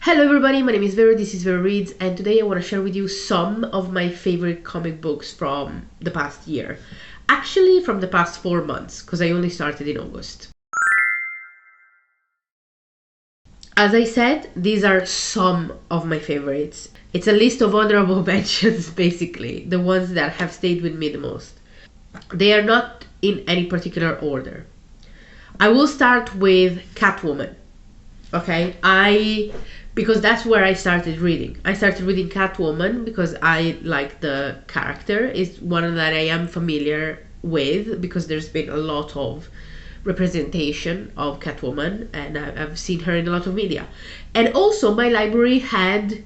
Hello everybody, my name is Vero, this is Vero Reads, and today I want to share with you some of my favorite comic books from the past year. Actually, from the past 4 months, because I only started in August. As I said, these are some of my favorites. It's a list of honorable mentions, basically, the ones that have stayed with me the most. They are not in any particular order. I will start with Catwoman. Okay, because that's where I started reading. I started reading Catwoman because I like the character. It's one that I am familiar with because there's been a lot of representation of Catwoman and I've seen her in a lot of media. And also my library had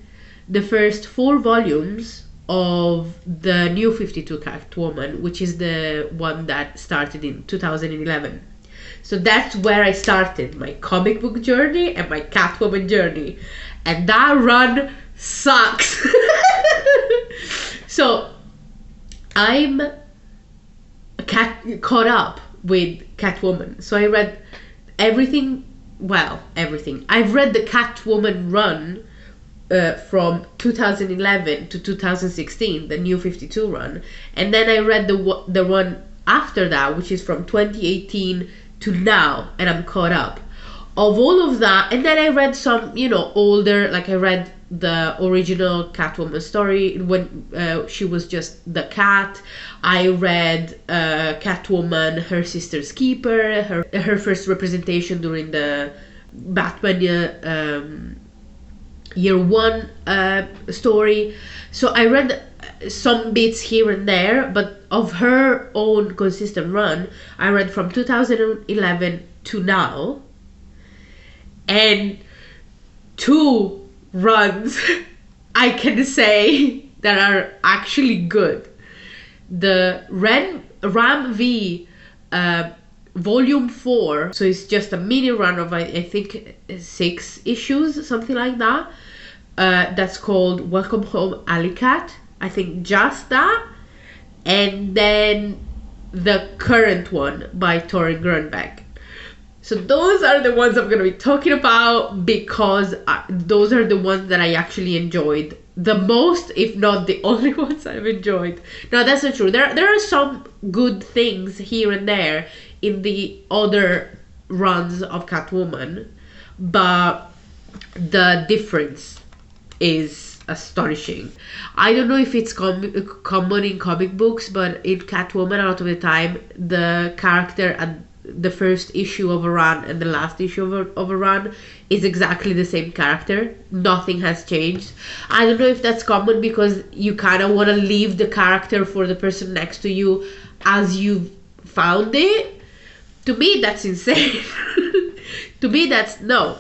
the first 4 volumes of the New 52 Catwoman, which is the one that started in 2011. So that's where I started my comic book journey and my Catwoman journey. And that run sucks. So I'm caught up with Catwoman. So I read everything. I've read the Catwoman run from 2011 to 2016, the New 52 run. And then I read the one after that, which is from 2018 to now, and I'm caught up of all of that. And then I read some older, like I read the original Catwoman story when she was just the cat. I read Catwoman, her sister's keeper, her first representation during the Batman year 1 story. So I read some bits here and there, but of her own consistent run, I read from 2011 to now, and 2 runs I can say that are actually good. The Ram V Volume 4, so it's just a mini run of I think 6 issues, something like that. That's called Welcome Home Alley Cat. I think just that. And then the current one by Torren Grunbeck. So those are the ones I'm going to be talking about because those are the ones that I actually enjoyed the most, if not the only ones I've enjoyed. No, that's not true. There are some good things here and there in the other runs of Catwoman, but the difference is astonishing. I don't know if it's common in comic books, but in Catwoman, a lot of the time, the character at the first issue of a run and the last issue of a run is exactly the same character. Nothing has changed. I don't know if that's common because you kind of want to leave the character for the person next to you as you found it. To me, that's insane. To me, no.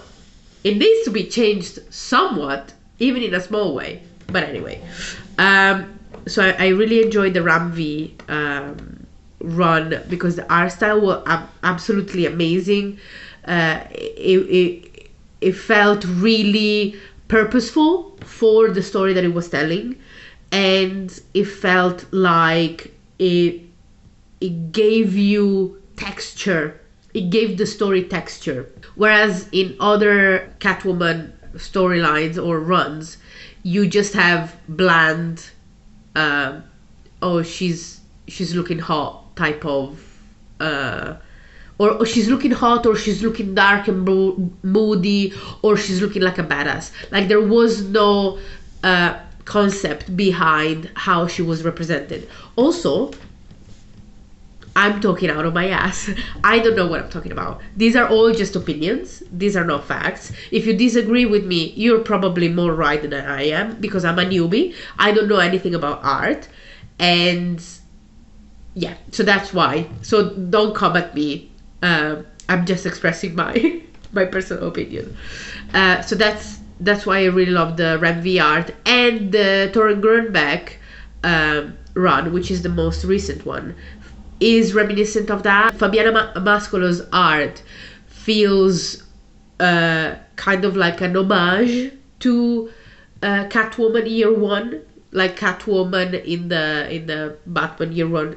It needs to be changed somewhat, even in a small way. But anyway, so I really enjoyed the Ram V run because the art style was absolutely amazing. It felt really purposeful for the story that it was telling, and it felt like it gave you texture. It gave the story texture. Whereas in other Catwoman storylines or runs, you just have bland, she's looking hot type of, or she's looking hot, or she's looking dark and moody, or she's looking like a badass. Like there was no concept behind how she was represented. Also, I'm talking out of my ass. I don't know what I'm talking about. These are all just opinions. These are not facts. If you disagree with me, you're probably more right than I am because I'm a newbie. I don't know anything about art. And yeah, so that's why. So don't come at me. I'm just expressing my personal opinion. So that's why I really love the Ram V art and the Torren Grunbeck run, which is the most recent one, is reminiscent of that. Fabiana Mascolo's art feels kind of like an homage to Catwoman year 1, like Catwoman in the Batman year one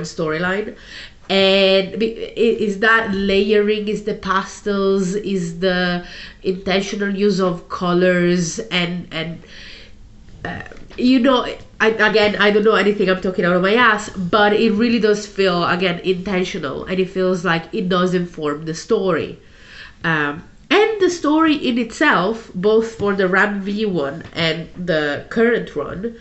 storyline. And is that layering, is the pastels, is the intentional use of colors, and you know, I don't know anything, I'm talking out of my ass, but it really does feel, again, intentional, and it feels like it does inform the story. And the story in itself, both for the Ram V one and the current run,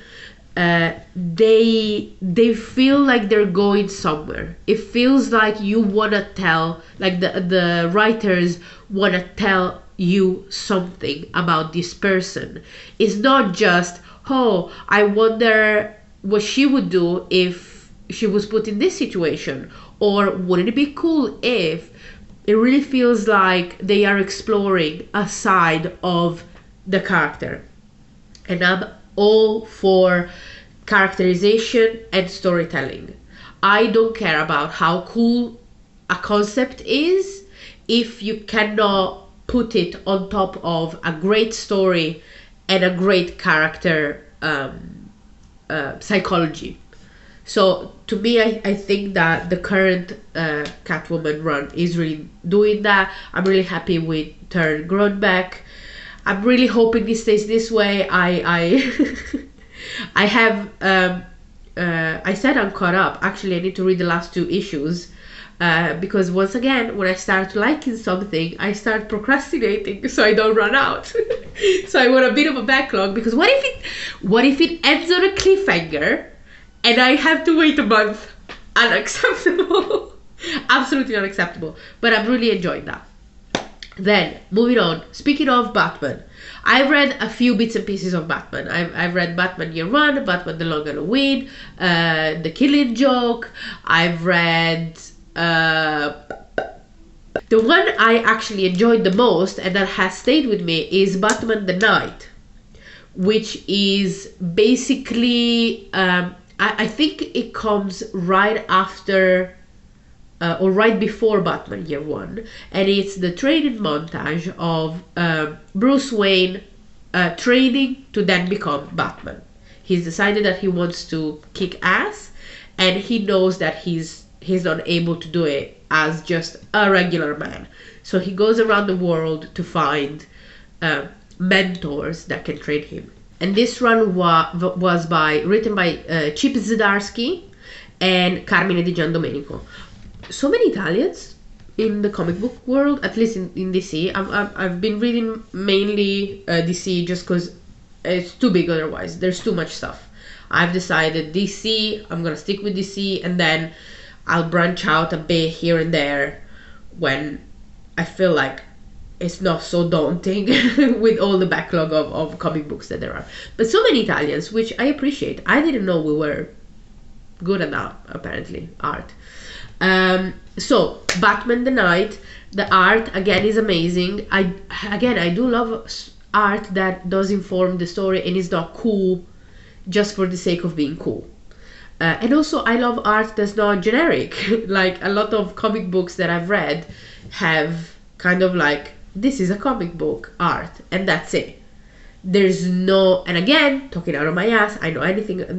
they feel like they're going somewhere. It feels like you want to tell, like the writers want to tell you something about this person. It's not just, oh, I wonder what she would do if she was put in this situation, or wouldn't it be cool if. It really feels like they are exploring a side of the character. And I'm all for characterization and storytelling. I don't care about how cool a concept is if you cannot put it on top of a great story and a great character psychology. So to me, I think that the current Catwoman run is really doing that. I'm really happy with Turn Grunbeck. I'm really hoping this stays this way. I have I said I'm caught up. Actually, I need to read the last 2 issues because once again, when I start liking something, I start procrastinating so I don't run out. So I want a bit of a backlog, because what if it ends on a cliffhanger and I have to wait a month? Unacceptable. Absolutely unacceptable. But I'm really enjoying that. Then, moving on. Speaking of Batman, I've read a few bits and pieces of Batman. I've read Batman Year One, Batman The Long Halloween, The Killing Joke. I've read... the one I actually enjoyed the most, and that has stayed with me, is Batman the Knight, which is basically... I think it comes right after or right before Batman Year One, and it's the training montage of Bruce Wayne training to then become Batman. He's decided that he wants to kick ass, and he knows that he's not able to do it as just a regular man. So he goes around the world to find mentors that can train him. And this run was written by Chip Zdarsky and Carmine Di Giandomenico. So many Italians in the comic book world, at least in DC. I've been reading mainly DC just because it's too big otherwise. There's too much stuff. I've decided DC, I'm going to stick with DC, and then I'll branch out a bit here and there when I feel like it's not so daunting with all the backlog of comic books that there are. But so many Italians, which I appreciate. I didn't know we were good at that, apparently, art. So, Batman the Knight, the art, again, is amazing. I do love art that does inform the story and is not cool just for the sake of being cool. And also, I love art that's not generic. Like, a lot of comic books that I've read have kind of like, this is a comic book art, and that's it. There's no, and again, talking out of my ass, I know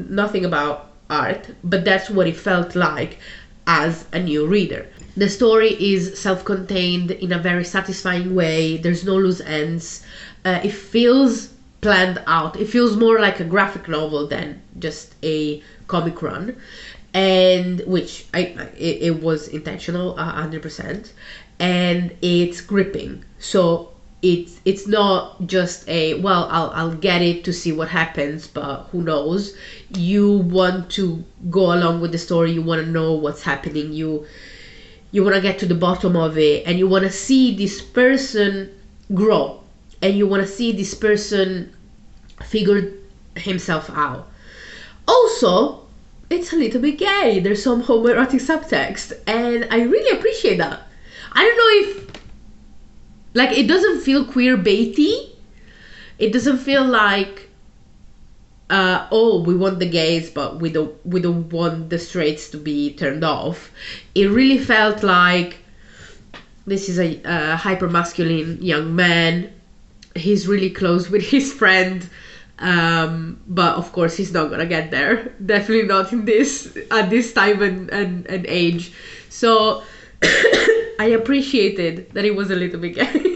nothing about art, but that's what it felt like as a new reader. The story is self-contained in a very satisfying way. There's no loose ends. It feels planned out. It feels more like a graphic novel than just a comic run, and which it was intentional 100%. And it's gripping. So it's not just a, well, I'll get it to see what happens, but who knows. You want to go along with the story. You want to know what's happening. You want to get to the bottom of it, and you want to see this person grow, and you want to see this person figure himself out. Also, it's a little bit gay. There's some homoerotic subtext, and I really appreciate that. I don't know if, like, it doesn't feel queer baity. It doesn't feel like, oh, we want the gays, but we don't want the straights to be turned off. It really felt like this is a hyper masculine young man. He's really close with his friend, But of course he's not gonna get there, definitely not in this at this time and age. So I appreciated that it was a little bit gay.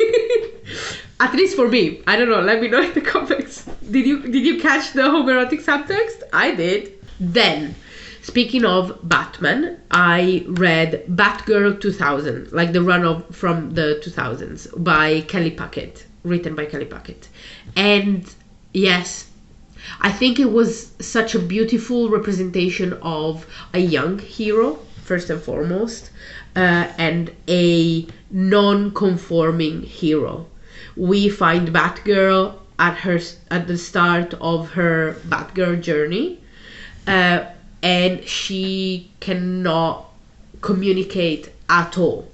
At least for me. I don't know, let me know in the comments. Did you catch the homoerotic subtext? I did. Then, speaking of Batman, I read Batgirl 2000, like the run from the 2000s by Kelly Puckett, written by Kelly Puckett. And yes, I think it was such a beautiful representation of a young hero, first and foremost, and a non-conforming hero. We find Batgirl at the start of her Batgirl journey, and she cannot communicate at all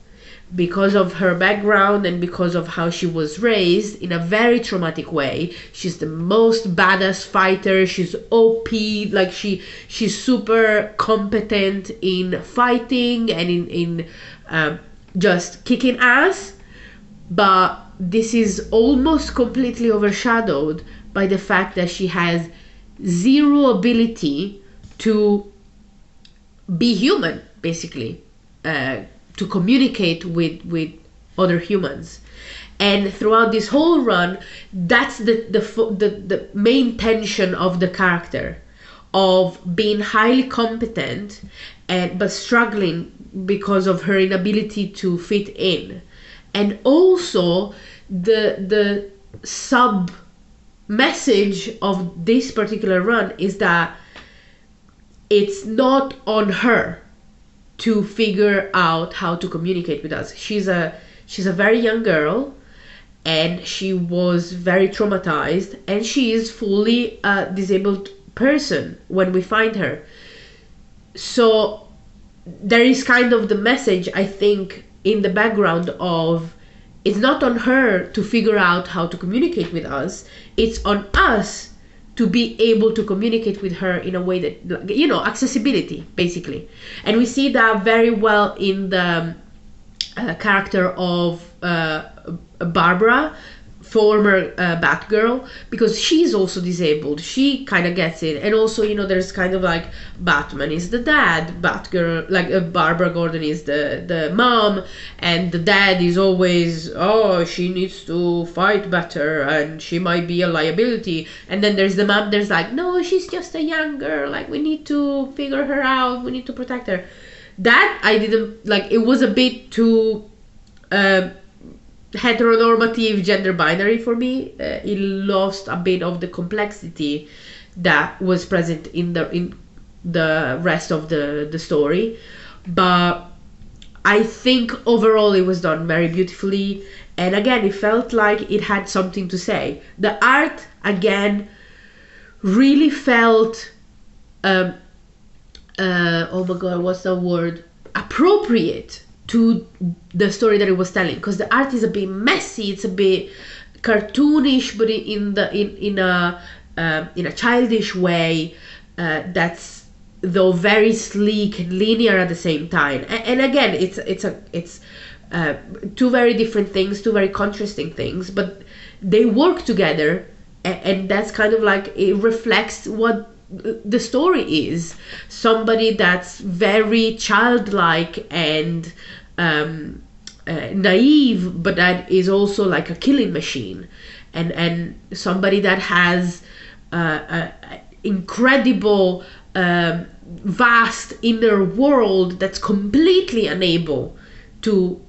because of her background and because of how she was raised in a very traumatic way. She's the most badass fighter. She's OP, like she's super competent in fighting and in just kicking ass. But this is almost completely overshadowed by the fact that she has zero ability to be human, basically, to communicate with other humans. And throughout this whole run, that's the main tension of the character, of being highly competent but struggling because of her inability to fit in. And also the sub message of this particular run is that it's not on her to figure out how to communicate with us. She's a very young girl, and she was very traumatized, and she is fully a disabled person when we find her. So there is kind of the message, I think, in the background of, it's not on her to figure out how to communicate with us, it's on us to be able to communicate with her in a way that, accessibility, basically. And we see that very well in the character of Barbara, former Batgirl, because she's also disabled. She kind of gets it. And also, there's kind of like Batman is the dad, Batgirl, like Barbara Gordon is the mom, and the dad is always, she needs to fight better and she might be a liability. And then there's the mom, there's like, no, she's just a young girl, like we need to figure her out, we need to protect her. That I didn't like. It was a bit too heteronormative gender binary for me. It lost a bit of the complexity that was present in the rest of the story. But I think overall it was done very beautifully, and again it felt like it had something to say. The art again really felt oh my god, what's the word, appropriate to the story that it was telling, because the art is a bit messy, it's a bit cartoonish, but in a childish way, that's though very sleek and linear at the same time. And again, it's two very different things, two very contrasting things, but they work together, and that's kind of like, it reflects what the story is. Somebody that's very childlike and naive, but that is also like a killing machine, and somebody that has incredible vast inner world that's completely unable to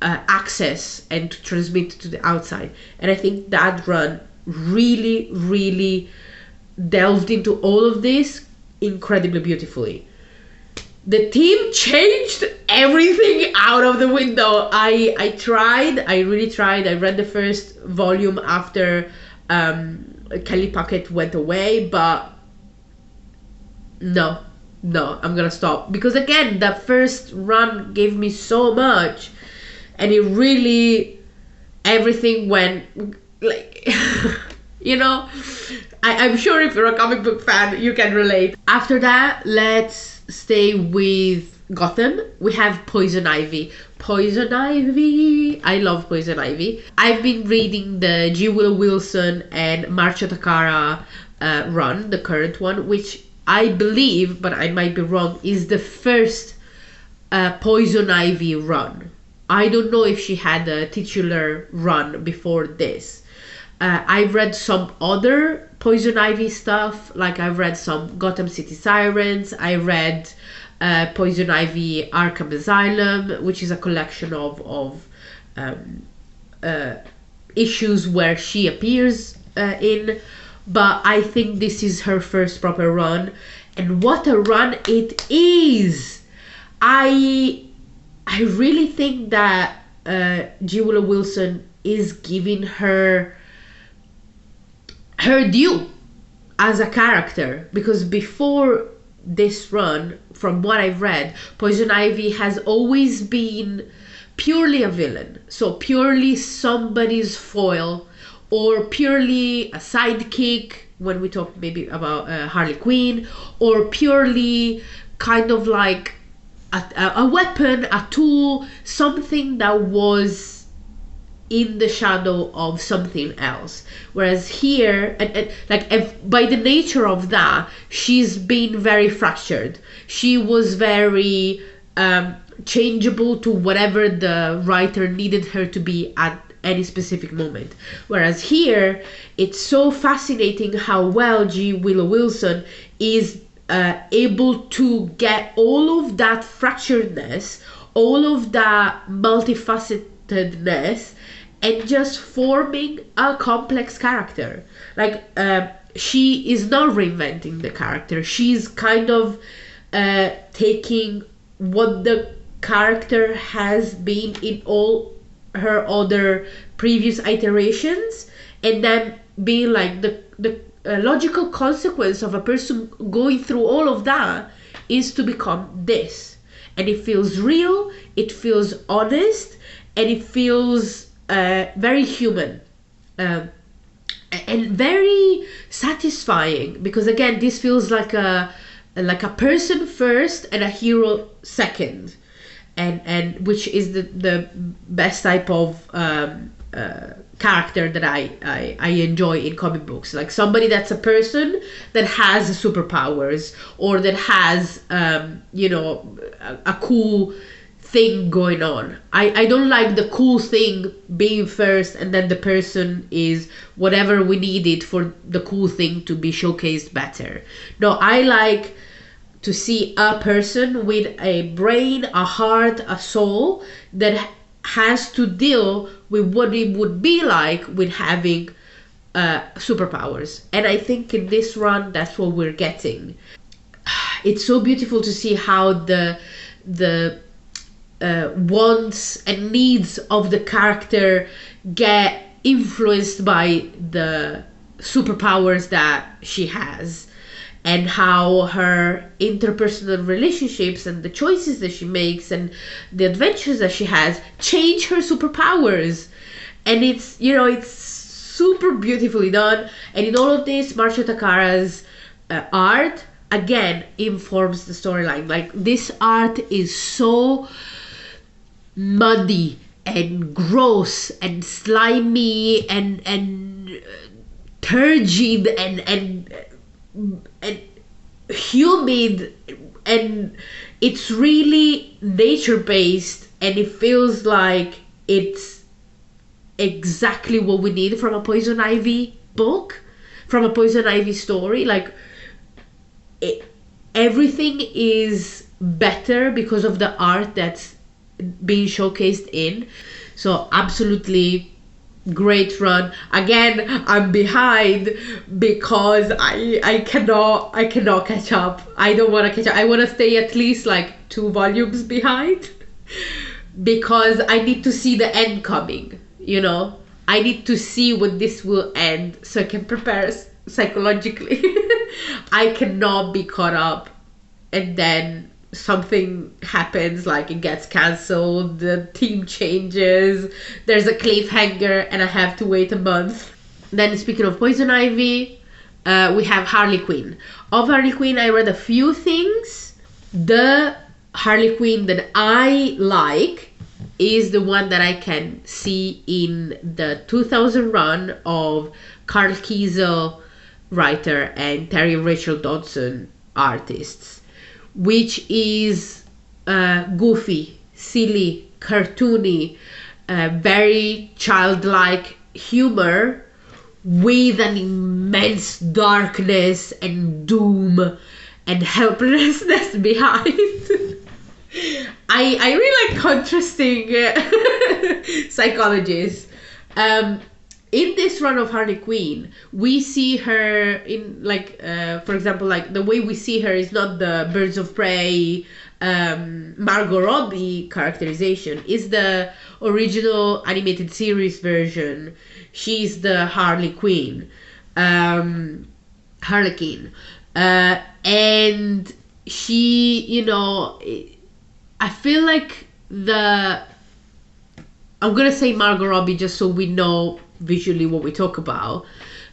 access and to transmit to the outside. And I think that run really, really delved into all of this incredibly beautifully. The team changed everything out of the window. I really tried. I read the first volume after Kelly Puckett went away, but no, I'm gonna stop, because again, that first run gave me so much, and it really, everything went like I'm sure if you're a comic book fan, you can relate. After that, let's stay with Gotham. We have Poison Ivy. I love Poison Ivy. I've been reading the G. Willow Wilson and Marcia Takara run, the current one, which I believe, but I might be wrong, is the first Poison Ivy run. I don't know if she had a titular run before this. I've read some other Poison Ivy stuff, like I've read some Gotham City Sirens. I read Poison Ivy Arkham Asylum, which is a collection of issues where she appears in. But I think this is her first proper run, and what a run it is! I really think that G. Willow Wilson is giving her due as a character, because before this run, from what I've read, Poison Ivy has always been purely a villain, so purely somebody's foil, or purely a sidekick when we talk maybe about Harley Quinn, or purely kind of like a weapon, a tool, something that was in the shadow of something else. Whereas here, by the nature of that, she's been very fractured. She was very changeable to whatever the writer needed her to be at any specific moment. Whereas here, it's so fascinating how well G. Willow Wilson is able to get all of that fracturedness, all of that multifacetedness, and just forming a complex character. Like, she is not reinventing the character. She's kind of taking what the character has been in all her other previous iterations, and then being like the logical consequence of a person going through all of that is to become this. And it feels real, it feels honest, and it feels very human, and very satisfying, because again, this feels like a person first and a hero second, and which is the best type of character that I enjoy in comic books. Like somebody that's a person that has superpowers, or that has a cool thing going on. I don't like the cool thing being first and then the person is whatever we needed for the cool thing to be showcased better. No, I like to see a person with a brain, a heart, a soul that has to deal with what it would be like with having superpowers. And I think in this run, that's what we're getting. It's so beautiful to see how the wants and needs of the character get influenced by the superpowers that she has, and how her interpersonal relationships and the choices that she makes and the adventures that she has change her superpowers. And it's super beautifully done. And in all of this, Marcio Takara's art again informs the storyline. Like, this art is so muddy and gross and slimy and turgid and humid, and it's really nature-based, and it feels like it's exactly what we need from a Poison Ivy book, from a Poison Ivy story. Like, everything is better because of the art that's being showcased in. So absolutely great run. Again, I'm behind because I cannot catch up. I don't want to catch up. I want to stay at least like 2 volumes behind because I need to see the end coming, I need to see when this will end so I can prepare psychologically. I cannot be caught up and then something happens, like it gets cancelled, the team changes, there's a cliffhanger, and I have to wait a month. Then, speaking of Poison Ivy, we have Harley Quinn. Of Harley Quinn, I read a few things. The Harley Quinn that I like is the one that I can see in the 2000 run of Carl Kiesel, writer and Terry and Rachel Dodson artists, which is goofy, silly, cartoony, very childlike humor with an immense darkness and doom and helplessness behind. I really like contrasting psychologies. In this run of Harley Quinn, we see her in, like, for example, like the way we see her is not the Birds of Prey, Margot Robbie characterization. Is the original animated series version. She's the Harley Quinn, Harlequin, and she, you know, I feel like I'm gonna say Margot Robbie just so we know visually what we talk about,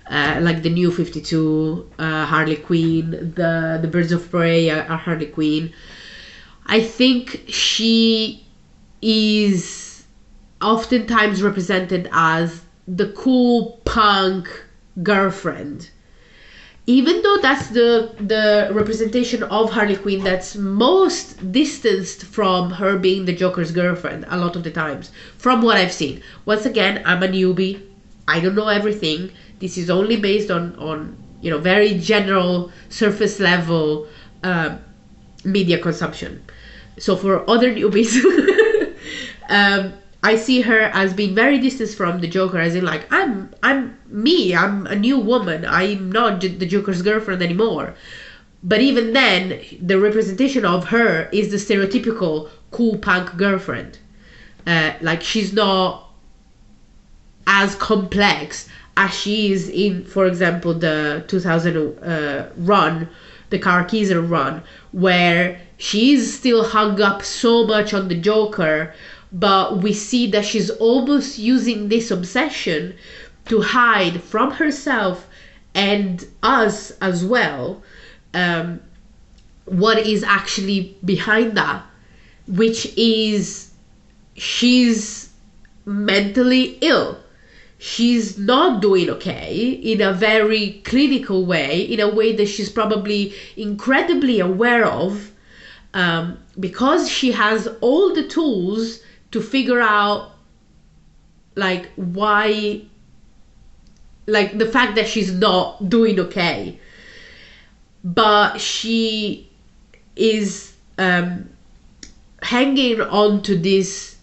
like the New 52, Harley Quinn, the Birds of Prey are Harley Quinn. I think she is oftentimes represented as the cool punk girlfriend, even though that's the representation of Harley Quinn that's most distanced from her being the Joker's girlfriend a lot of the times, from what I've seen. Once again, I'm a newbie. I don't know everything. This is only based on you know, very general surface level media consumption. So for other newbies, I see her as being very distant from the Joker, as in like, I'm a new woman. I'm not the Joker's girlfriend anymore. But even then, the representation of her is the stereotypical cool punk girlfriend. Like, she's not as complex as she is in, for example, the 2000 run, the Carkeezer run, where she's still hung up so much on the Joker, but we see that she's almost using this obsession to hide from herself and us as well what is actually behind that, which is she's mentally ill. She's not doing okay in a very clinical way, in a way that she's probably incredibly aware of, because she has all the tools to figure out, like, why, like, the fact that she's not doing okay. But she is hanging on to these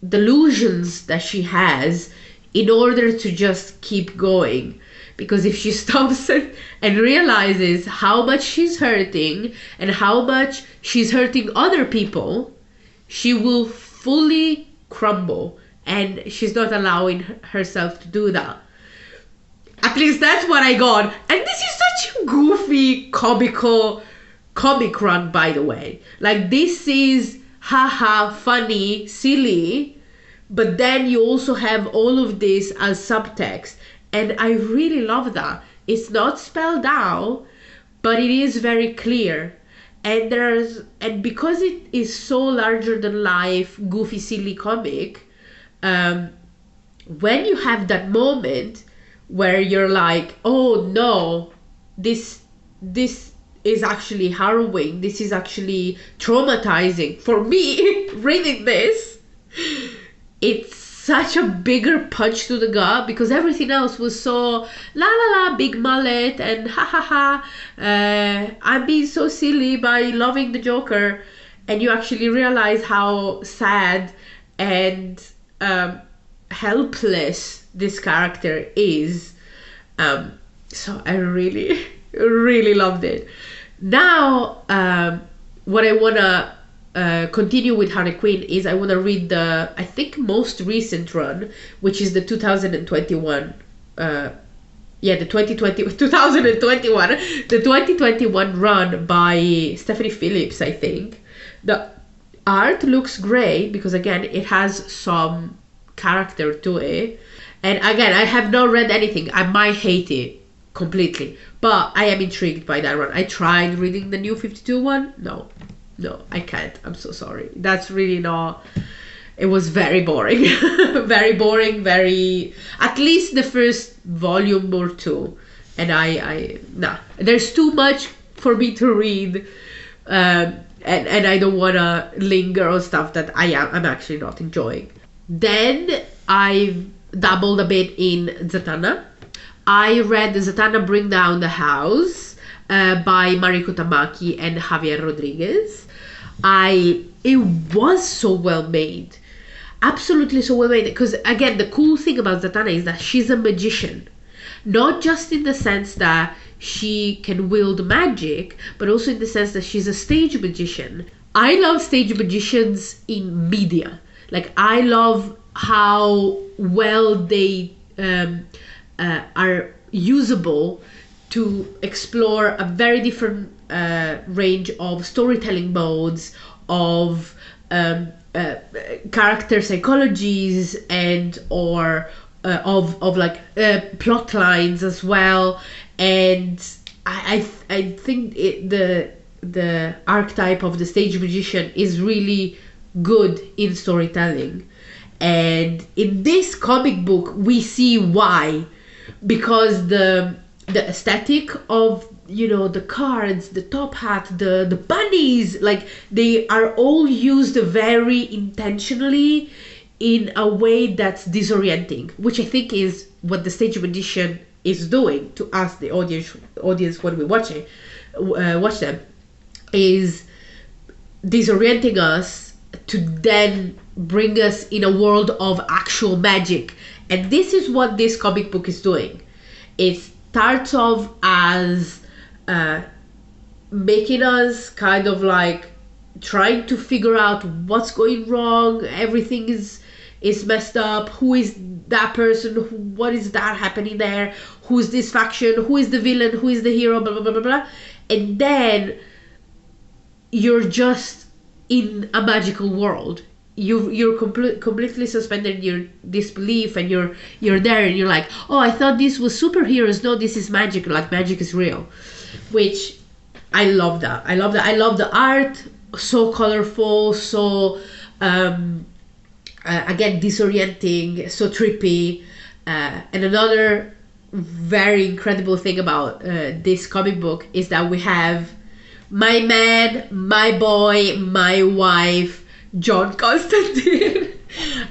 delusions that she has in order to just keep going. Because if she stops and realizes how much she's hurting and how much she's hurting other people, she will fully crumble, and she's not allowing herself to do that. At least that's what I got. And this is such a goofy, comic run, by the way. Like, this is haha, funny, silly, but then you also have all of this as subtext, and I really love that. It's not spelled out, but it is very clear. And because it is so larger than life, goofy, silly comic, when you have that moment where you're like, oh no, this is actually harrowing, this is actually traumatizing for me, reading this, it's such a bigger punch to the gut, because everything else was so la la la, big mullet and ha ha ha, I'm being so silly by loving the Joker, and you actually realize how sad and helpless this character is. So I really really loved it. Now what I want to continue with Harley Quinn is I want to read the, I think, most recent run, which is the 2021 the 2021 run by Stephanie Phillips, I think. The art looks great because, again, it has some character to it. And again, I have not read anything. I might hate it completely, but I am intrigued by that run. I tried reading the New 52 one. No, I can't. I'm so sorry. That's really not... It was very boring. Very boring, very... At least the first volume or two. and nah, there's too much for me to read, and I don't want to linger on stuff that I'm actually not enjoying. Then I dabbled a bit in Zatanna. I read Zatanna Bring Down the House by Mariko Tamaki and Javier Rodriguez. It was so well made, absolutely so well made, because again, the cool thing about Zatanna is that she's a magician, not just in the sense that she can wield magic, but also in the sense that she's a stage magician. I love stage magicians in media. Like, I love how well they are usable to explore a very different range of storytelling modes, of character psychologies, and or of like plot lines as well. And I think the archetype of the stage magician is really good in storytelling. And in this comic book, we see why, because the aesthetic of, you know, the cards, the top hat, the bunnies, like, they are all used very intentionally in a way that's disorienting, which I think is what the stage magician is doing to us, the audience when we watch them, is disorienting us to then bring us in a world of actual magic. And this is what this comic book is doing. It starts off as making us kind of like trying to figure out what's going wrong, everything is messed up, who is that person, what is that happening there, who's this faction, who is the villain, who is the hero, blah blah blah blah blah. And then you're just in a magical world. You're completely suspended in your disbelief, and you're there, and you're like, oh, I thought this was superheroes, no, this is magic, like magic is real. Which I love that. I love the art, so colorful, so again, disorienting, so trippy. And another very incredible thing about this comic book is that we have my man, my boy, my wife, John Constantine.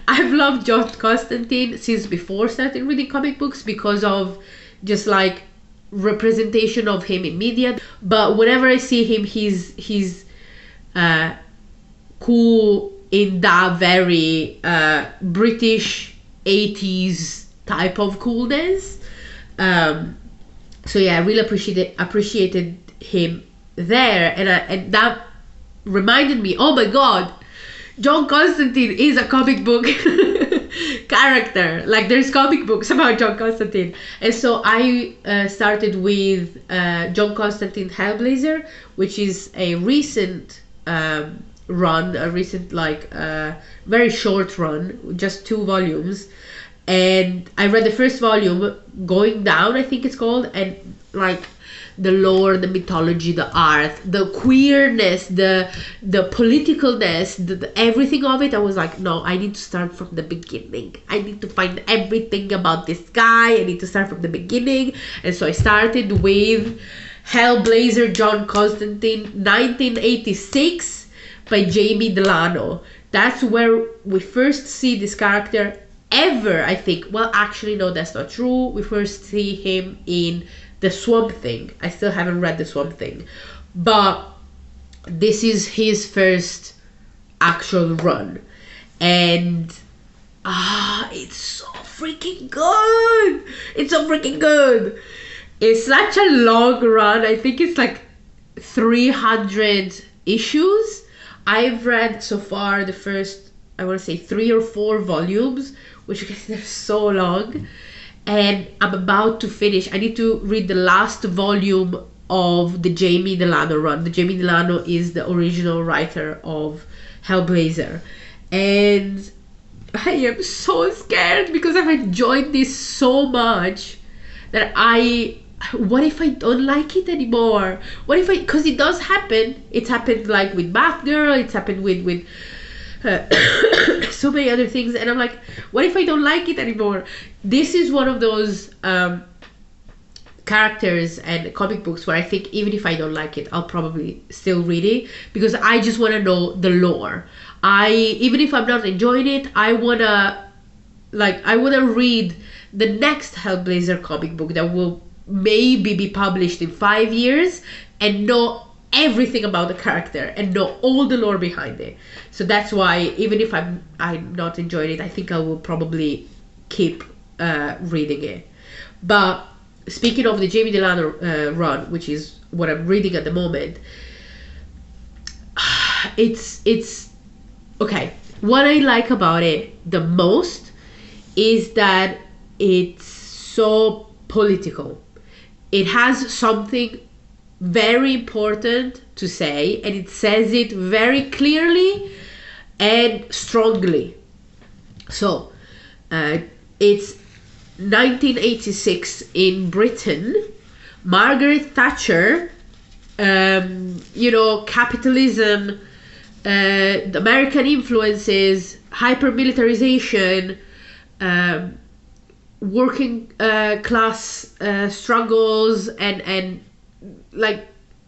I've loved John Constantine since before starting reading comic books because of just like representation of him in media. But whenever I see him, he's cool in that very British 80s type of coolness. So yeah, I really appreciated him there, and that reminded me, oh my god, John Constantine is a comic book character. Like, there's comic books about John Constantine. And so I started with John Constantine Hellblazer, which is a recent run, a recent, like, very short run, just 2 volumes. And I read the first volume, Going Down, I think it's called, and like the lore, the mythology, the art, the queerness, the politicalness, the everything of it, I was like, no, I need to start from the beginning. I need to find everything about this guy. I need to start from the beginning. And so I started with Hellblazer John Constantine 1986 by Jamie Delano. That's where we first see this character ever, I think. Well, actually, no, that's not true. We first see him in The Swamp Thing. I still haven't read The Swamp Thing, but this is his first actual run, and it's so freaking good. It's so freaking good. It's such a long run. I think it's like 300 issues. I've read so far the first, I want to say 3 or 4 volumes, which they're so long. And I'm about to finish. I need to read the last volume of the Jamie Delano run. The Jamie Delano is the original writer of Hellblazer. And I am so scared because I've enjoyed this so much that what if I don't like it anymore? What if because it does happen. It's happened like with Batgirl. It's happened with so many other things, and I'm like, what if I don't like it anymore? This is one of those characters and comic books where I think even if I don't like it, I'll probably still read it, because I just want to know the lore. Even if I'm not enjoying it, I wanna read the next Hellblazer comic book that will maybe be published in 5 years, and know everything about the character and know all the lore behind it. So that's why, even if I'm not enjoying it, I think I will probably keep reading it. But speaking of the Jamie Delano run, which is what I'm reading at the moment, it's okay. What I like about it the most is that it's so political. It has something very important to say, and it says it very clearly and strongly. So it's 1986 in Britain. Margaret Thatcher, capitalism, the American influences, hyper-militarization, working class struggles, and like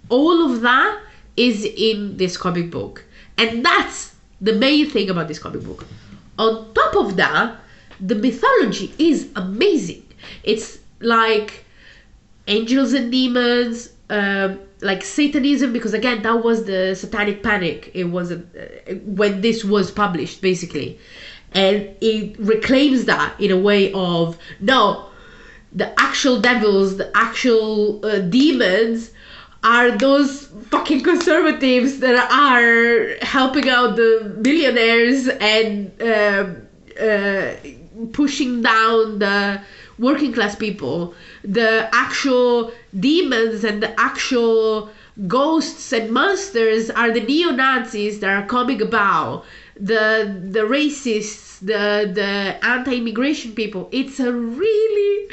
all of that is in this comic book. And that's the main thing about this comic book. On top of that, the mythology is amazing. It's like angels and demons, like Satanism, because again, that was the Satanic Panic. It was when this was published, basically. And it reclaims that in a way of, no, the actual devils, the actual demons are those fucking conservatives that are helping out the billionaires and pushing down the working class people. The actual demons and the actual ghosts and monsters are the neo-Nazis that are coming about, the racists, the anti-immigration people. It's a really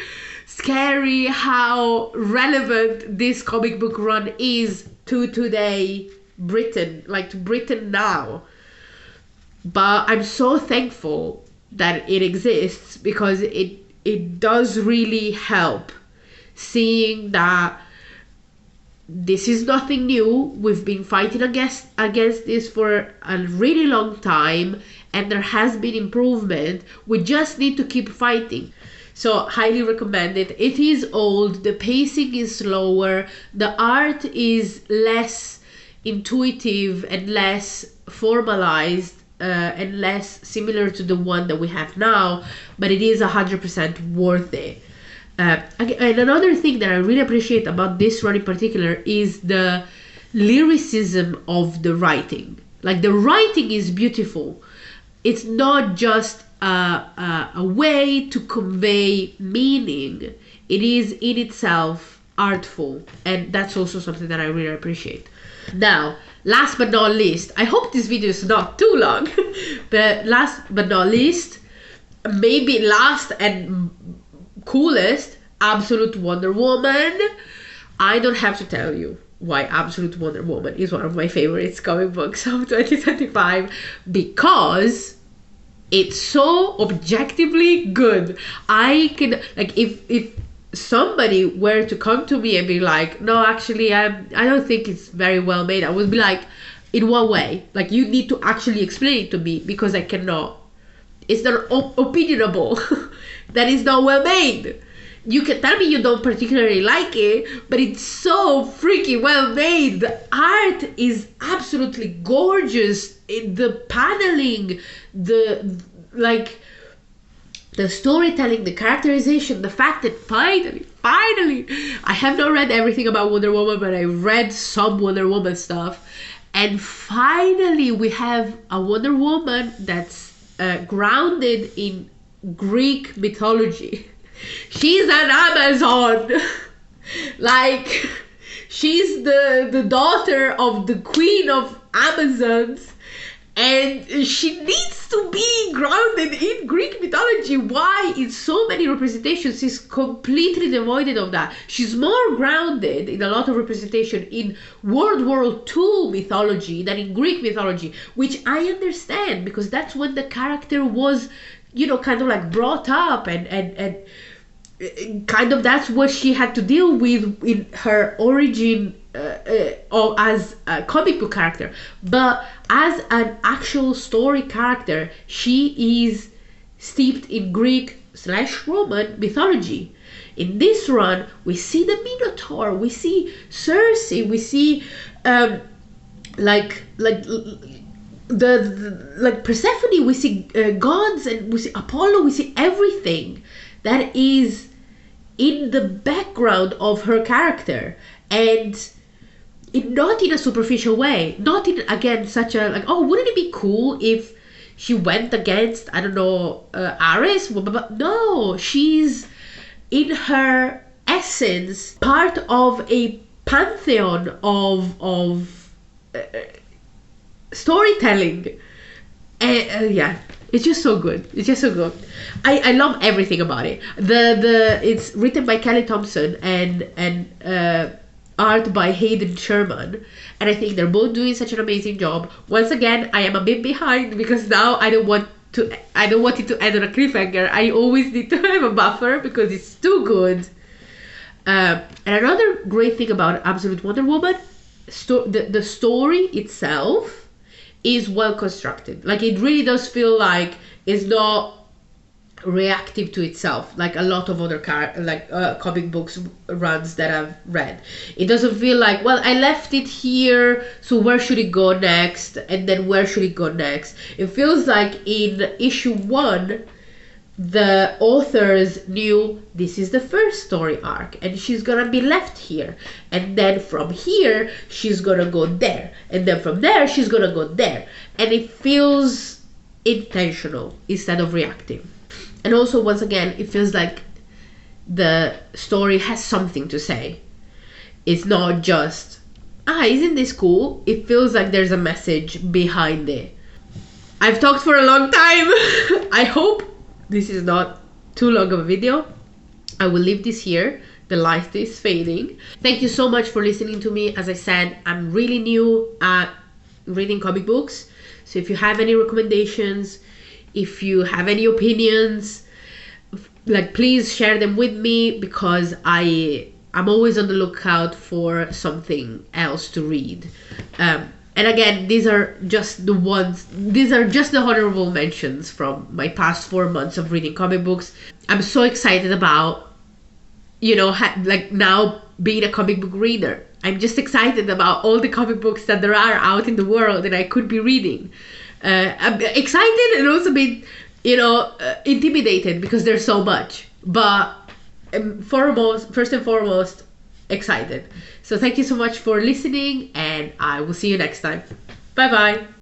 scary how relevant this comic book run is to today Britain, like to Britain now. But I'm so thankful that it exists, because it does really help seeing that this is nothing new. We've been fighting against this for a really long time, and there has been improvement. We just need to keep fighting. So highly recommend it. It is old, the pacing is slower, the art is less intuitive and less formalized, and less similar to the one that we have now, but it is 100% worth it. And another thing that I really appreciate about this run in particular is the lyricism of the writing. Like, the writing is beautiful. It's not just a way to convey meaning. It is in itself artful, and that's also something that I really appreciate. Now, last but not least, I hope this video is not too long, but last but not least, maybe last and coolest, Absolute Wonder Woman. I don't have to tell you why Absolute Wonder Woman is one of my favorites comic books of 2025, because it's so objectively good. I can, like, if somebody were to come to me and be like, no, actually, I don't think it's very well made, I would be like, in what way? Like, you need to actually explain it to me, because I cannot. It's not opinionable. That is not well made. You can tell me you don't particularly like it, but it's so freaking well made. The art is absolutely gorgeous. The paneling, the storytelling, the characterization, the fact that finally, I have not read everything about Wonder Woman, but I read some Wonder Woman stuff, and finally we have a Wonder Woman that's grounded in Greek mythology. She's an Amazon. Like, she's the daughter of the queen of Amazons, and she needs to be grounded in Greek mythology. Why in so many representations she's completely devoid of that? She's more grounded in a lot of representation in World War II mythology than in Greek mythology, which I understand, because that's when the character was, kind of like brought up, and kind of that's what she had to deal with in her origin as a comic book character. But as an actual story character, she is steeped in Greek/Roman mythology. In this run, we see the Minotaur, we see Circe, we see like Persephone, we see gods, and we see Apollo, we see everything that is in the background of her character, and not in a superficial way, not in, again, such a like, oh, wouldn't it be cool if she went against, I don't know, Ares? No, she's in her essence part of a pantheon of storytelling. Yeah, it's just so good. It's just so good. I love everything about it. It's written by Kelly Thompson and art by Hayden Sherman, and I think they're both doing such an amazing job. Once again, I am a bit behind because now I don't want it to end on a cliffhanger. I always need to have a buffer because it's too good. And another great thing about Absolute Wonder Woman, the story itself is well constructed. Like, it really does feel like it's not reactive to itself like a lot of other comic books runs that I've read. It doesn't feel like, well, I left it here, so where should it go next, and then where should it go next. It feels like in issue 1 the authors knew this is the first story arc and she's gonna be left here, and then from here she's gonna go there, and then from there she's gonna go there, and it feels intentional instead of reactive. And also, once again, it feels like the story has something to say. It's not just, isn't this cool? It feels like there's a message behind it. I've talked for a long time. I hope this is not too long of a video. I will leave this here. The light is fading. Thank you so much for listening to me. As I said, I'm really new at reading comic books. So if you have any recommendations, if you have any opinions, like, please share them with me, because I'm always on the lookout for something else to read. And again, these are just the honorable mentions from my past 4 months of reading comic books. I'm so excited about, now being a comic book reader. I'm just excited about all the comic books that there are out in the world and I could be reading. I'm excited and also been, intimidated because there's so much. But first and foremost, excited. So thank you so much for listening, and I will see you next time. Bye bye.